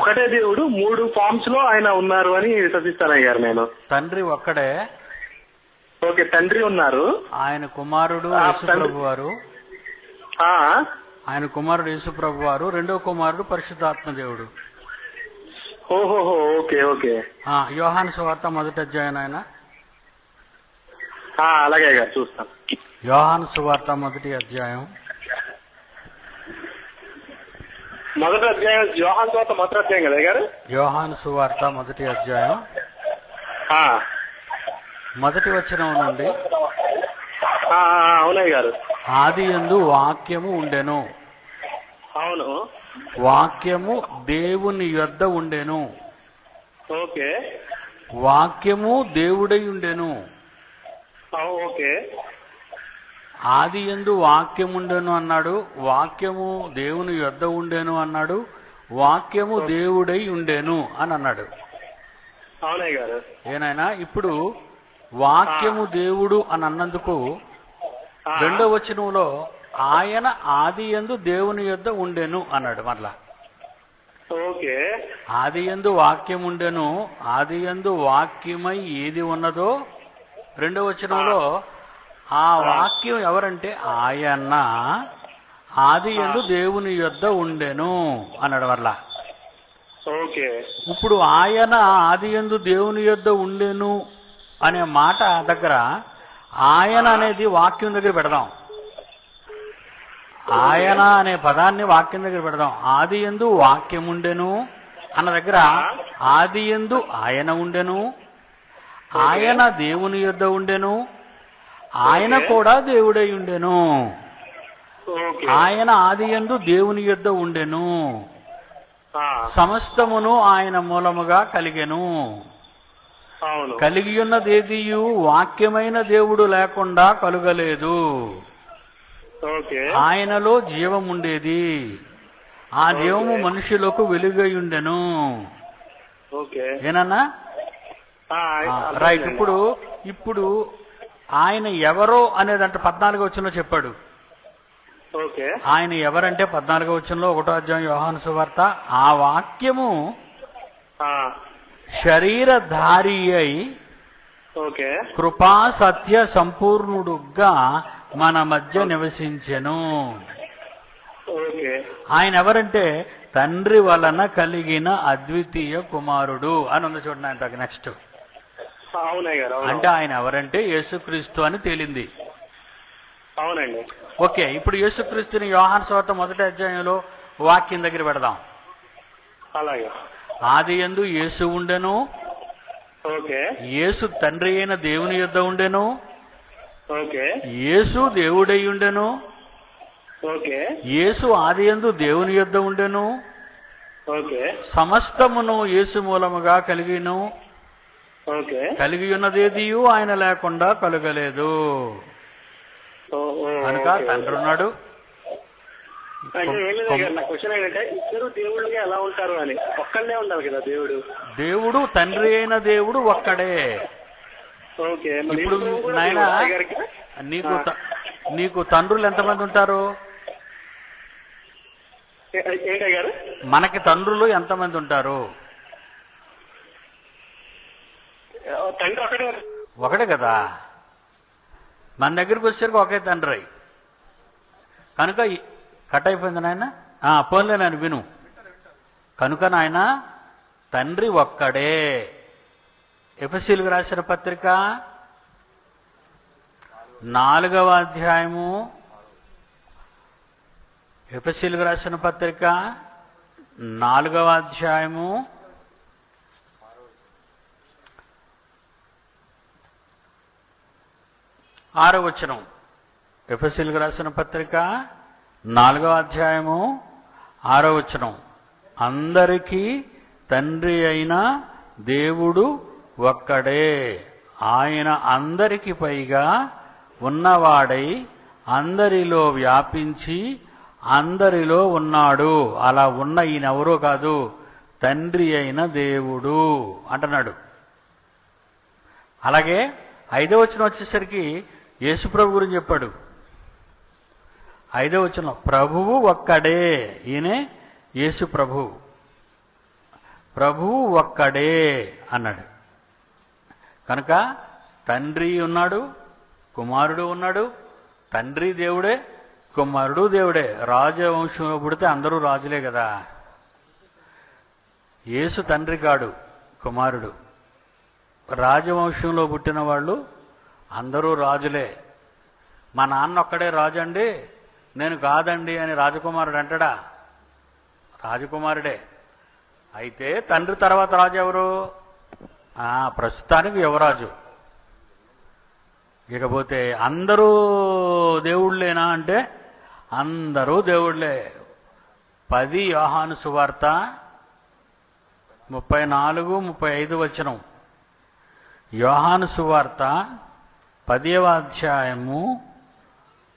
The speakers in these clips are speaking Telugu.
ఒకటే దేవుడు 3 ఫార్మ్స్ లో ఆయన ఉన్నారు అని విశ్వసిస్తానయ్యారు నేను. తండ్రి ఒక్కడే. ఓకే, తండ్రి ఉన్నారు, ఆయన కుమారుడు యేసుప్రభు వారు, ఆయన కుమారుడు యేసుప్రభు వారు, రెండో కుమారుడు పరిశుద్ధాత్మ దేవుడు. ఓహోహో, ఓకే ఓకే. యోహాను సువార్త 1వ అధ్యాయం ఆయన. అలాగే గారు చూస్తాను. యోహాను సువార్త 1వ అధ్యాయం. 1వ అధ్యాయం యోహాను సువార్త 1వ అధ్యాయం కదా గారు? యోహాను సువార్త 1వ అధ్యాయం 1వ వచనం నుండి. అవునయ్య గారు. ఆదియందు వాక్యము ఉండెను. అవును. వాక్యము దేవుని యొద్ద ఉండెను. ఓకే. వాక్యము దేవుడై ఉండెను. ఓకే. ఆదియందు వాక్యముండెను అన్నాడు, వాక్యము దేవుని యొద్ద ఉండెను అన్నాడు, వాక్యము దేవుడై ఉండెను అని అన్నాడు. అవునయ్య గారు. ఏనాయనా ఇప్పుడు వాక్యము దేవుడు అని అన్నందుకు 2వ వచనంలో ఆయన ఆదియందు దేవుని యొద్ద ఉండెను అన్నాడు. మరలా ఓకే. ఆదియందు వాక్యం ఉండెను, ఆదియందు వాక్యమై ఏది ఉన్నదో 2వ వచనంలో ఆ వాక్యం ఎవరంటే ఆయన ఆదియందు దేవుని యొద్ద ఉండెను అన్నాడు. మరలా ఓకే. ఇప్పుడు ఆయన ఆదియందు దేవుని యొద్ద ఉండెను అనే మాట దగ్గర ఆయన అనేది వాక్యం దగ్గర పెడదాం. ఆయన అనే పదాన్ని వాక్యం దగ్గర పెడదాం. ఆదియందు వాక్యం ఉండెను అన్న దగ్గర ఆదియందు ఆయన ఉండెను, ఆయన దేవుని యొద్ద ఉండెను, ఆయన కూడా దేవుడై ఉండెను. ఆయన ఆదియందు దేవుని యొద్ద ఉండెను, సమస్తమును ఆయన మూలముగా కలిగెను. కలిగి ఉన్నదేదియు వాక్యమైన దేవుడు లేకుండా కలుగలేదు. ఆయనలో జీవముండేది, ఆ జీవము మనుషులకు వెలుగై ఉండెను. ఏనన్నా? రైట్. ఇప్పుడు ఆయన ఎవరో అనేదంటే 14వ వచనంలో చెప్పాడు. ఆయన ఎవరంటే 14వ వచనంలో 1వ అధ్యాయం యోహాను సువార్త, ఆ వాక్యము శరీరధారి అయి కృపా సత్య సంపూర్ణుడుగా మన మధ్య నివసించెను. ఆయన ఎవరంటే తండ్రి వలన కలిగిన అద్వితీయ కుమారుడు అని ఉంది చూడండి. ఆయన నెక్స్ట్ అంటే ఆయన ఎవరంటే యేసుక్రీస్తు అని తేలింది. అవునండి. ఓకే, ఇప్పుడు యేసుక్రీస్తుని యోహాను సువార్త 1వ అధ్యాయంలో వాక్యం దగ్గర పెడదాం. అలాగే. ఆదియందు యేసు ఉండెను, యేసు తండ్రి అయిన దేవుని యొద్ద ఉండెను, యేసు దేవుడై ఉండెను, యేసు ఆదియందు దేవుని యొద్ద ఉండెను, సమస్తమును యేసు మూలముగా కలిగిను, కలిగి ఉన్నదేదియు ఆయన లేకుండా కలుగలేదు. కనుక తండ్రి ఉన్నాడు. నా క్వశ్చన్ ఏంటంటే ఇద్దరు దేవుళ్ళుగా ఎలా ఉంటారు అని. ఒక్కడే ఉండాలి కదా దేవుడు. దేవుడు తండ్రి అయిన దేవుడు ఒక్కడే. ఇప్పుడు నాయన నీకు తండ్రులు ఎంతమంది ఉంటారు? మనకి తండ్రులు ఎంతమంది ఉంటారు? ఒకటే కదా. మన దగ్గరికి వచ్చేసరికి ఒకే తండ్రి. కనుక కట్ అయిపోయింది నాయన. పోన్లే నాయన విను. కనుక నాయన తండ్రి ఒక్కడే. ఎఫెసీయులకు రాసిన పత్రిక 4వ అధ్యాయము, ఎఫెసీయులకు రాసిన పత్రిక 4వ అధ్యాయము 6వ వచనం. ఎఫెసీయులకు రాసిన పత్రిక 4వ అధ్యాయము 6వ వచనం. అందరికీ తండ్రి అయిన దేవుడు ఒక్కడే, ఆయన అందరికి పైగా ఉన్నవాడై అందరిలో వ్యాపించి అందరిలో ఉన్నాడు. అలా ఉన్న ఈయనెవరో కాదు, తండ్రి అయిన దేవుడు అంటున్నాడు. అలాగే 5వ వచనం వచ్చేసరికి యేసుప్రభు గురించి చెప్పాడు. 5వ వచనం ప్రభువు ఒక్కడే, ఈయనే యేసు ప్రభు. ప్రభువు ఒక్కడే అన్నాడు. కనుక తండ్రి ఉన్నాడు, కుమారుడు ఉన్నాడు. తండ్రి దేవుడే, కుమారుడు దేవుడే. రాజవంశంలో పుడితే అందరూ రాజులే కదా. యేసు తండ్రి కాడు, కుమారుడు. రాజవంశంలో పుట్టిన వాళ్ళు అందరూ రాజులే. మా నాన్న ఒక్కడే రాజు అండి, నేను కాదండి అని రాజకుమారుడు అంటాడా? రాజకుమారుడే. అయితే తండ్రి తర్వాత రాజు ఎవరు? ప్రస్తుతానికి యువరాజు. ఇకపోతే అందరూ దేవుళ్ళేనా అంటే అందరూ దేవుళ్ళే. 10 యోహాను సువార్త 34-35 వచనం. యోహాను సువార్త 10వ అధ్యాయము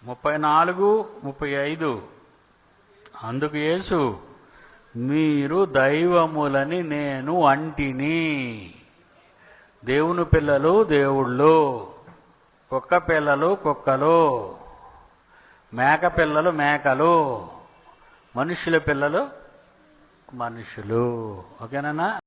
34-35. అందుకు యేసు, మీరు దైవములని నేను అంటిని. దేవుని పిల్లలు దేవుళ్ళు, కుక్క పిల్లలు కుక్కలు, మేక పిల్లలు మేకలు, మనుషుల పిల్లలు మనుషులు. ఓకేనా?